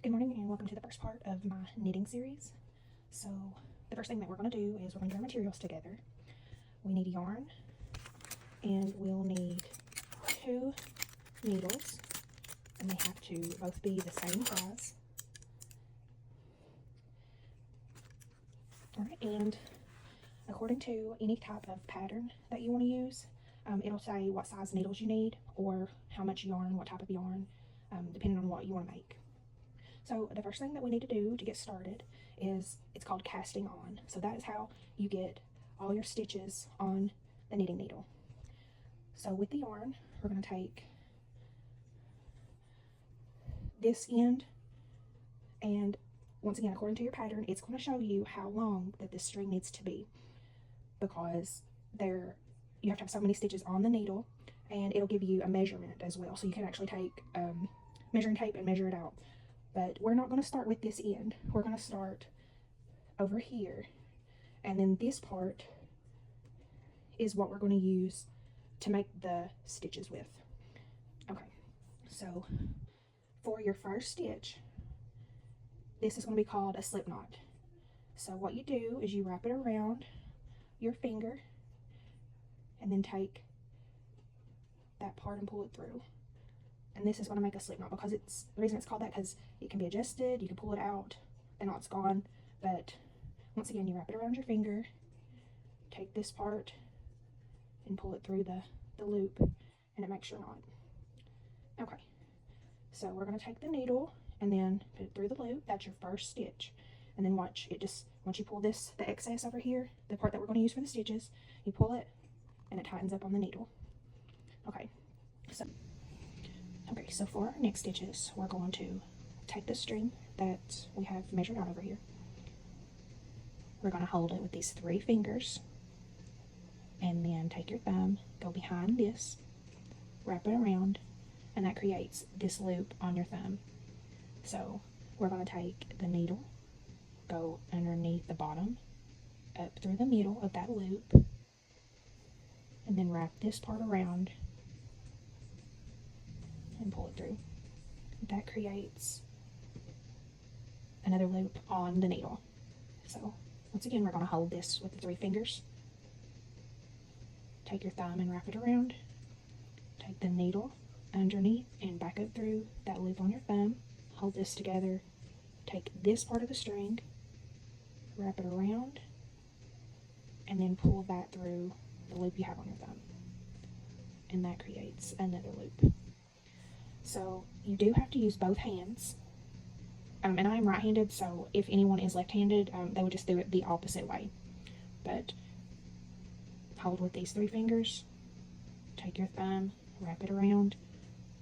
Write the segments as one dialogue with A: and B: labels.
A: Good morning and welcome to the first part of my knitting series. So the first thing that we're going to do is we're going to get our materials together. We need yarn and we'll need 2 needles, and they have to both be the same size. Alright, and according to any type of pattern that you want to use, it'll say what size needles you need or how much yarn, what type of yarn, depending on what you want to make. So the first thing that we need to do to get started is it's called casting on. So that is how you get all your stitches on the knitting needle. So with the yarn, we're going to take this end, and once again, according to your pattern, it's going to show you how long that this string needs to be, because you have to have so many stitches on the needle, and it'll give you a measurement as well. So you can actually take measuring tape and measure it out. But we're not going to start with this end. We're going to start over here. And then this part is what we're going to use to make the stitches with. Okay, so for your first stitch, this is going to be called a slip knot. So what you do is you wrap it around your finger and then take that part and pull it through. And this is going to make a slip knot, because the reason it's called that, because it can be adjusted, you can pull it out, the knot's gone. But once again, you wrap it around your finger, take this part and pull it through the loop, and it makes your knot. Okay, so we're going to take the needle and then put it through the loop. That's your first stitch. And then watch it, once you pull the excess over here, the part that we're going to use for the stitches, you pull it and it tightens up on the needle. Okay, so for our next stitches, we're going to take the string that we have measured out over here. We're going to hold it with these 3 fingers, and then take your thumb, go behind this, wrap it around, and that creates this loop on your thumb. So we're going to take the needle, go underneath the bottom, up through the middle of that loop, and then wrap this part around and pull it through. That creates another loop on the needle. So once again, we're going to hold this with the 3 fingers. Take your thumb and wrap it around. Take the needle underneath and back up through that loop on your thumb. Hold this together. Take this part of the string, wrap it around, and then pull that through the loop you have on your thumb. And that creates another loop. So you do have to use both hands. And I am right-handed, so if anyone is left-handed, they would just do it the opposite way. But hold with these 3 fingers, take your thumb, wrap it around,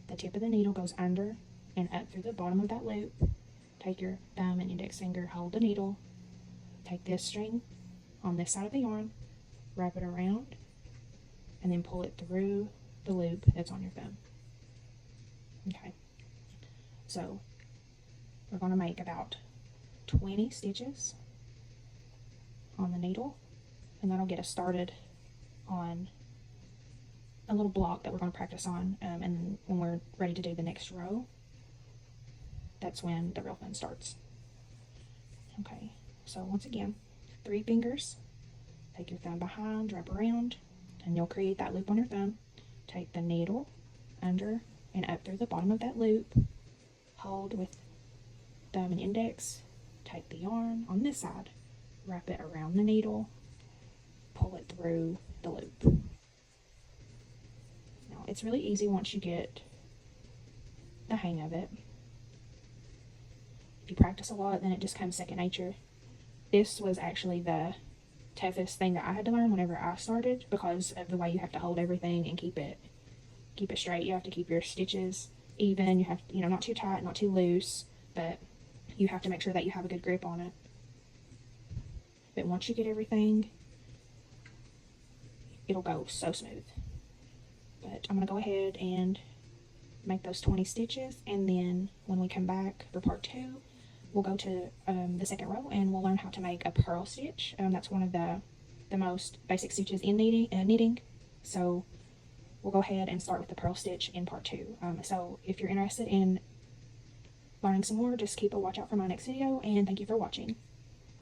A: the tip of the needle goes under and up through the bottom of that loop. Take your thumb and index finger, hold the needle, take this string on this side of the yarn, wrap it around, and then pull it through the loop that's on your thumb. Okay, so we're going to make about 20 stitches on the needle, and that'll get us started on a little block that we're going to practice on, and when we're ready to do the next row, that's when the real fun starts. Okay, so once again, 3 fingers, take your thumb behind, wrap around, and you'll create that loop on your thumb. Take the needle under and up through the bottom of that loop, hold with thumb and index, take the yarn on this side, wrap it around the needle, pull it through the loop. Now, it's really easy once you get the hang of it. If you practice a lot, then it just comes second nature. This was actually the toughest thing that I had to learn whenever I started, because of the way you have to hold everything and keep it straight. You have to keep your stitches even. You have to, not too tight, not too loose, but you have to make sure that you have a good grip on it. But once you get everything, it'll go so smooth. But I'm going to go ahead and make those 20 stitches, and then when we come back for part 2, we'll go to the second row and we'll learn how to make a purl stitch. That's one of the most basic stitches in knitting. So we'll go ahead and start with the purl stitch in part 2. So if you're interested in learning some more, just keep a watch out for my next video, and thank you for watching.